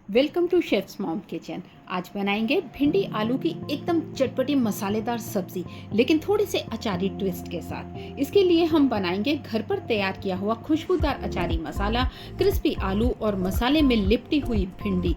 Welcome to chefs mom kitchen. आज बनाएंगे भिंडी आलू की एकदम चटपटी मसालेदार सब्जी, लेकिन थोड़े से अचारी ट्विस्ट के साथ। इसके लिए हम बनाएंगे घर पर तैयार किया हुआ खुशबूदार अचारी मसाला, क्रिस्पी आलू और मसाले में लिपटी हुई भिंडी।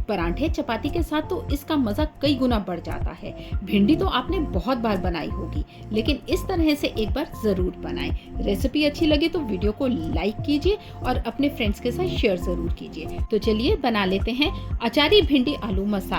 परांठे चपाती के साथ तो इसका मजा कई गुना बढ़ जाता है। भिंडी तो आपने बहुत बार बनाई होगी, लेकिन इस तरह से एक बार जरूर बनाएं। रेसिपी अच्छी लगे तो वीडियो को लाइक कीजिए और अपने फ्रेंड्स के साथ शेयर जरूर कीजिए। तो चलिए बना लेते हैं अचारी भिंडी आलू मसाला।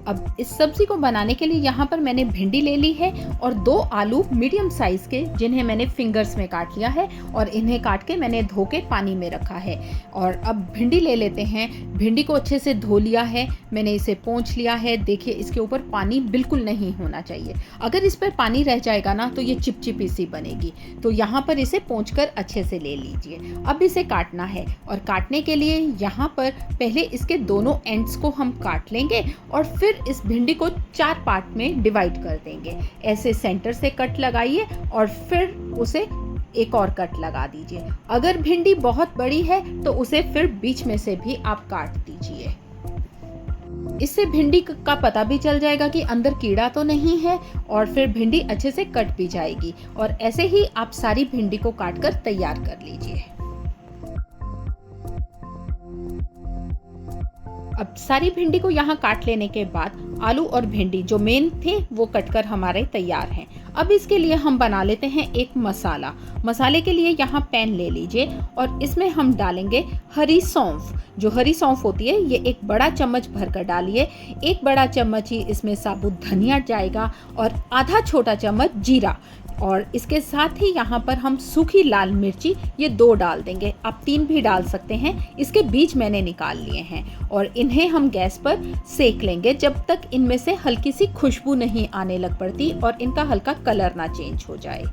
अब इस सब्जी को बनाने के लिए यहाँ पर मैंने भिंडी ले ली है और 2 आलू मीडियम साइज के, जिन्हें मैंने फिंगर्स में काट लिया है और इन्हें काट के मैंने धो के पानी में रखा है। और अब भिंडी ले लेते हैं। भिंडी को अच्छे से धो लिया है, मैंने इसे पोंछ लिया है। देखिए इसके ऊपर पानी बिल्कुल नहीं होना चाहिए। अगर इस पर पानी रह जाएगा ना तो ये चिपचिपी सी बनेगी। तो यहाँ पर इसे पोंछ कर अच्छे से ले लीजिए। अब इसे काटना है और काटने के लिए यहाँ पर पहले इसके दोनों एंड्स को हम काट लेंगे और फिर इस भिंडी को 4 पार्ट में डिवाइड कर देंगे। ऐसे सेंटर से कट लगाइए और फिर उसे एक और कट लगा दीजिए। अगर भिंडी बहुत बड़ी है तो उसे फिर बीच में से भी आप काट दीजिए। इससे भिंडी का पता भी चल जाएगा कि अंदर कीड़ा तो नहीं है और फिर भिंडी अच्छे से कट भी जाएगी। और ऐसे ही आप सारी भिंडी को काट कर तैयार कर लीजिए। अब सारी भिंडी को यहाँ काट लेने के बाद आलू और भिंडी जो मेन थे वो कटकर हमारे तैयार हैं। अब इसके लिए हम बना लेते हैं एक मसाला। मसाले के लिए यहाँ पैन ले लीजिए और इसमें हम डालेंगे हरी सौंफ। जो हरी सौंफ होती है ये 1 बड़ा चम्मच भरकर डालिए। 1 बड़ा चम्मच ही इसमें साबुत धनिया जाएगा और आधा छोटा चम्मच जीरा। और इसके साथ ही यहाँ पर हम सूखी लाल मिर्ची ये 2 डाल देंगे। आप 3 भी डाल सकते हैं। इसके बीज मैंने निकाल लिए हैं और इन्हें हम गैस पर सेक लेंगे जब तक इनमें से हल्की सी खुशबू नहीं आने लग पड़ती और इनका हल्का कलर ना चेंज हो जाए।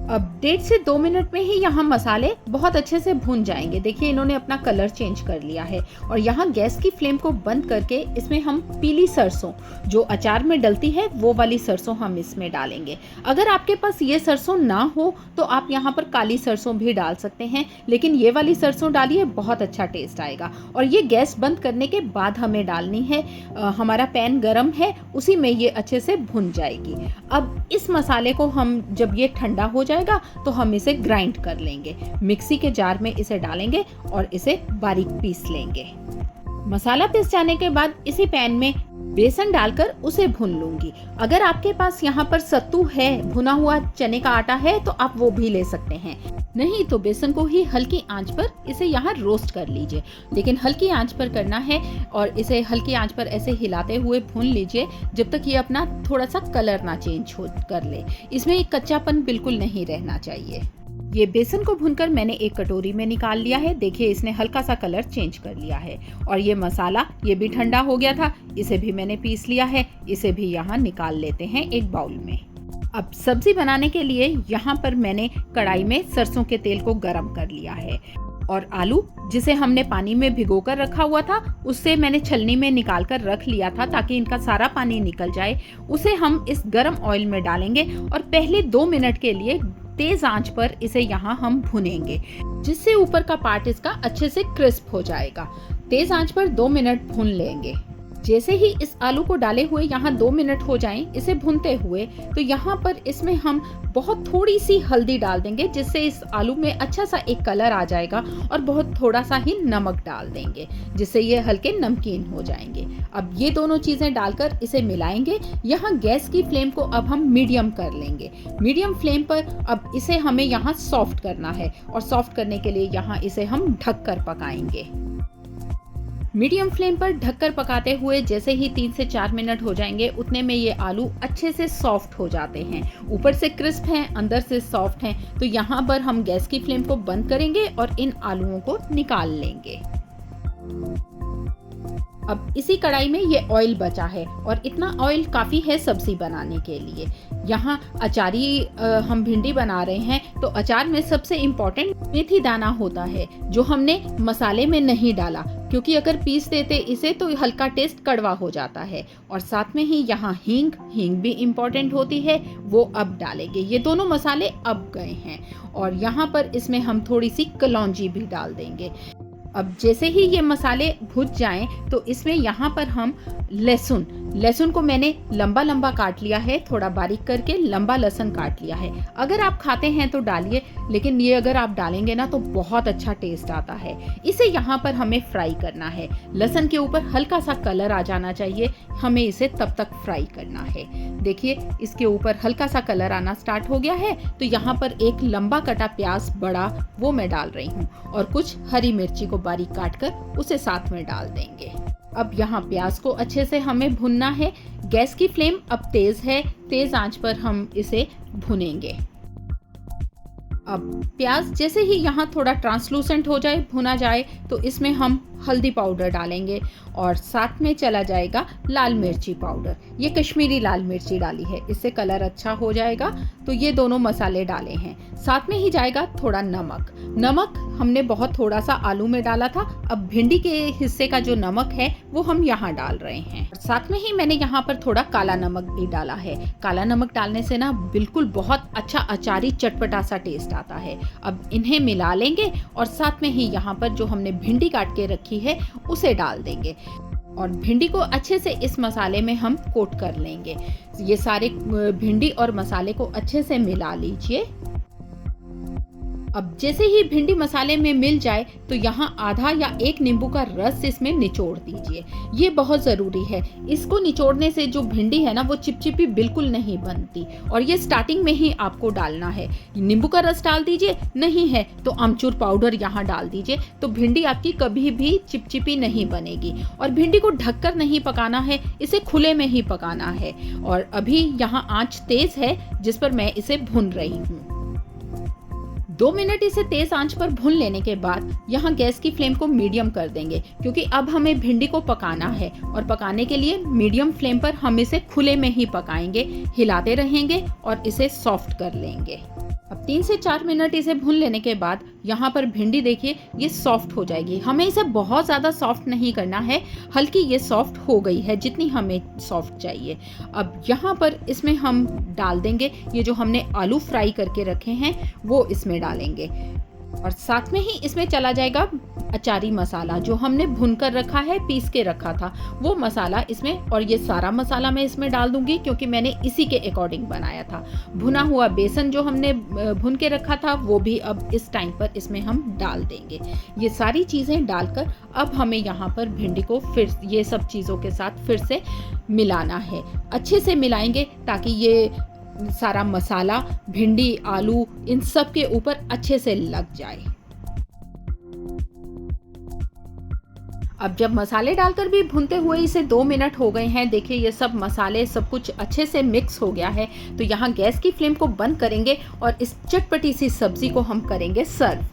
अब 1.5 से 2 मिनट में ही यहाँ मसाले बहुत अच्छे से भून जाएंगे। देखिए इन्होंने अपना कलर चेंज कर लिया है। और यहाँ गैस की फ्लेम को बंद करके इसमें हम पीली सरसों, जो अचार में डलती है वो वाली सरसों हम इसमें डालेंगे। अगर आपके पास ये सरसों ना हो तो आप यहाँ पर काली सरसों भी डाल सकते हैं, लेकिन ये वाली सरसों डालिए, बहुत अच्छा टेस्ट आएगा। और ये गैस बंद करने के बाद हमें डालनी है। हमारा पैन गरम है, उसी में ये अच्छे से भुन जाएगी। अब इस मसाले को हम जब ये ठंडा हो जाएगा तो हम इसे ग्राइंड कर लेंगे। मिक्सी के जार में इसे डालेंगे और इसे बारीक पीस लेंगे। मसाला पीस जाने के बाद इसी पैन में बेसन डालकर उसे भून लूंगी। अगर आपके पास यहाँ पर सत्तू है, भुना हुआ चने का आटा है, तो आप वो भी ले सकते हैं। नहीं तो बेसन को ही हल्की आंच पर इसे यहाँ रोस्ट कर लीजिए। लेकिन हल्की आंच पर करना है और इसे हल्की आंच पर ऐसे हिलाते हुए भून लीजिए जब तक ये अपना थोड़ा सा कलर ना चेंज हो कर ले। इसमें एक कच्चापन बिल्कुल नहीं रहना चाहिए। ये बेसन को भूनकर मैंने एक कटोरी में निकाल लिया है। देखिए इसने हल्का सा कलर चेंज कर लिया है। और ये मसाला ये भी ठंडा हो गया था, इसे भी मैंने पीस लिया है। इसे भी यहाँ निकाल लेते हैं एक बाउल में। अब सब्जी बनाने के लिए यहाँ पर मैंने कढ़ाई में सरसों के तेल को गरम कर लिया है और आलू जिसे हमने पानी में भिगोकर रखा हुआ था उससे मैंने छलनी में निकाल कर रख लिया था ताकि इनका सारा पानी निकल जाए। उसे हम इस गरम ऑयल में डालेंगे और पहले 2 मिनट के लिए तेज आंच पर इसे यहाँ हम भुनेंगे, जिससे ऊपर का पार्ट इसका अच्छे से क्रिस्प हो जाएगा। तेज आंच पर 2 मिनट भून लेंगे। जैसे ही इस आलू को डाले हुए यहाँ 2 मिनट हो जाएं इसे भूनते हुए, तो यहाँ पर इसमें हम बहुत थोड़ी सी हल्दी डाल देंगे, जिससे इस आलू में अच्छा सा एक कलर आ जाएगा। और बहुत थोड़ा सा ही नमक डाल देंगे, जिससे ये हल्के नमकीन हो जाएंगे। अब ये दोनों चीजें डालकर इसे मिलाएंगे। यहाँ गैस की फ्लेम को अब हम मीडियम कर लेंगे। मीडियम फ्लेम पर अब इसे हमें यहाँ सॉफ्ट करना है और सॉफ्ट करने के लिए यहाँ इसे हम ढक कर पकाएंगे। मीडियम फ्लेम पर ढककर पकाते हुए जैसे ही 3 से 4 मिनट हो जाएंगे, उतने में ये आलू अच्छे से सॉफ्ट हो जाते हैं। ऊपर से क्रिस्प हैं, अंदर से सॉफ्ट हैं। तो यहाँ पर हम गैस की फ्लेम को बंद करेंगे और इन आलूओं को निकाल लेंगे। अब इसी कढ़ाई में ये ऑयल बचा है और इतना ऑयल काफ़ी है सब्जी बनाने के लिए। यहाँ अचारी हम भिंडी बना रहे हैं, तो अचार में सबसे इम्पोर्टेंट मेथी दाना होता है, जो हमने मसाले में नहीं डाला, क्योंकि अगर पीस देते इसे तो हल्का टेस्ट कड़वा हो जाता है। और साथ में ही यहाँ हींग भी इम्पोर्टेंट होती है, वो अब डालेंगे। ये दोनों मसाले अब गए हैं और यहाँ पर इसमें हम थोड़ी सी कलौंजी भी डाल देंगे। अब जैसे ही ये मसाले भुज जाएं तो इसमें यहाँ पर हम लहसुन को मैंने लंबा लंबा काट लिया है, थोड़ा बारीक करके लंबा लहसुन काट लिया है। अगर आप खाते हैं तो डालिए, लेकिन ये अगर आप डालेंगे ना तो बहुत अच्छा टेस्ट आता है। इसे यहाँ पर हमें फ्राई करना है। लहसुन के ऊपर हल्का सा कलर आ जाना चाहिए, हमें इसे तब तक फ्राई करना है। देखिए इसके ऊपर हल्का सा कलर आना स्टार्ट हो गया है, तो यहाँ पर एक लंबा कटा प्याज बड़ा वो मैं डाल रही हूँ और कुछ हरी मिर्ची को बारीक काट कर उसे साथ में डाल देंगे। अब यहाँ प्याज को अच्छे से हमें भुनना है। गैस की फ्लेम अब तेज है, तेज आंच पर हम इसे भुनेंगे। अब प्याज जैसे ही यहाँ थोड़ा ट्रांसलूसेंट हो जाए, भुना जाए, तो इसमें हम हल्दी पाउडर डालेंगे और साथ में चला जाएगा लाल मिर्ची पाउडर। ये कश्मीरी लाल मिर्ची डाली है, इससे कलर अच्छा हो जाएगा। तो ये दोनों मसाले डाले हैं। साथ में ही जाएगा थोड़ा नमक हमने बहुत थोड़ा सा आलू में डाला था, अब भिंडी के हिस्से का जो नमक है वो हम यहाँ डाल रहे हैं। साथ में ही मैंने यहाँ पर थोड़ा काला नमक भी डाला है। काला नमक डालने से ना बिल्कुल बहुत अच्छा अचारी चटपटा सा टेस्ट आता है। अब इन्हें मिला लेंगे और साथ में ही यहाँ पर जो हमने भिंडी काट के रखी है उसे डाल देंगे और भिंडी को अच्छे से इस मसाले में हम कोट कर लेंगे। ये सारे भिंडी और मसाले को अच्छे से मिला लीजिए। अब जैसे ही भिंडी मसाले में मिल जाए तो यहाँ आधा या एक नींबू का रस इसमें निचोड़ दीजिए। ये बहुत ज़रूरी है। इसको निचोड़ने से जो भिंडी है ना वो चिपचिपी बिल्कुल नहीं बनती, और ये स्टार्टिंग में ही आपको डालना है। नींबू का रस डाल दीजिए, नहीं है तो आमचूर पाउडर यहाँ डाल दीजिए, तो भिंडी आपकी कभी भी चिपचिपी नहीं बनेगी। और भिंडी को ढककर नहीं पकाना है, इसे खुले में ही पकाना है। और अभी यहाँ आँच तेज है जिस पर मैं इसे भून रही हूँ। 2 मिनट इसे तेज आंच पर भून लेने के बाद यहाँ गैस की फ्लेम को मीडियम कर देंगे, क्योंकि अब हमें भिंडी को पकाना है और पकाने के लिए मीडियम फ्लेम पर हम इसे खुले में ही पकाएंगे, हिलाते रहेंगे और इसे सॉफ्ट कर लेंगे। अब 3 से 4 मिनट इसे भून लेने के बाद यहाँ पर भिंडी देखिए ये सॉफ्ट हो जाएगी। हमें इसे बहुत ज़्यादा सॉफ्ट नहीं करना है, हल्की ये सॉफ्ट हो गई है जितनी हमें सॉफ्ट चाहिए। अब यहाँ पर इसमें हम डाल देंगे ये जो हमने आलू फ्राई करके रखे हैं वो इसमें डालेंगे, और साथ में ही इसमें चला जाएगा अचारी मसाला जो हमने भुन कर रखा है, पीस के रखा था वो मसाला इसमें। और ये सारा मसाला मैं इसमें डाल दूंगी क्योंकि मैंने इसी के अकॉर्डिंग बनाया था। भुना हुआ बेसन जो हमने भुन के रखा था वो भी अब इस टाइम पर इसमें हम डाल देंगे। ये सारी चीज़ें डालकर अब हमें यहाँ पर भिंडी को फिर ये सब चीज़ों के साथ फिर से मिलाना है। अच्छे से मिलाएंगे ताकि ये सारा मसाला भिंडी आलू इन सब के ऊपर अच्छे से लग जाए। अब जब मसाले डालकर भी भूनते हुए इसे 2 मिनट हो गए हैं, देखिए ये सब मसाले सब कुछ अच्छे से मिक्स हो गया है। तो यहाँ गैस की फ्लेम को बंद करेंगे और इस चटपटी सी सब्जी को हम करेंगे सर्व।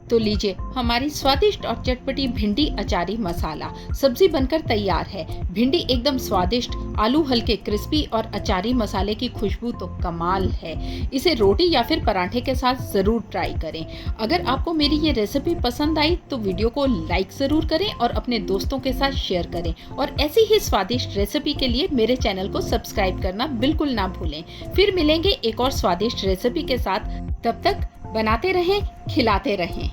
तो लीजिए हमारी स्वादिष्ट और चटपटी भिंडी अचारी मसाला सब्जी बनकर तैयार है। भिंडी एकदम स्वादिष्ट, आलू हल्के क्रिस्पी और अचारी मसाले की खुशबू तो कमाल है। इसे रोटी या फिर पराठे के साथ ज़रूर ट्राई करें। अगर आपको मेरी ये रेसिपी पसंद आई तो वीडियो को लाइक ज़रूर करें और अपने दोस्तों के साथ शेयर करें। और ऐसी ही स्वादिष्ट रेसिपी के लिए मेरे चैनल को सब्सक्राइब करना बिल्कुल ना भूलें। फिर मिलेंगे एक और स्वादिष्ट रेसिपी के साथ। तब तक बनाते रहें, खिलाते रहें।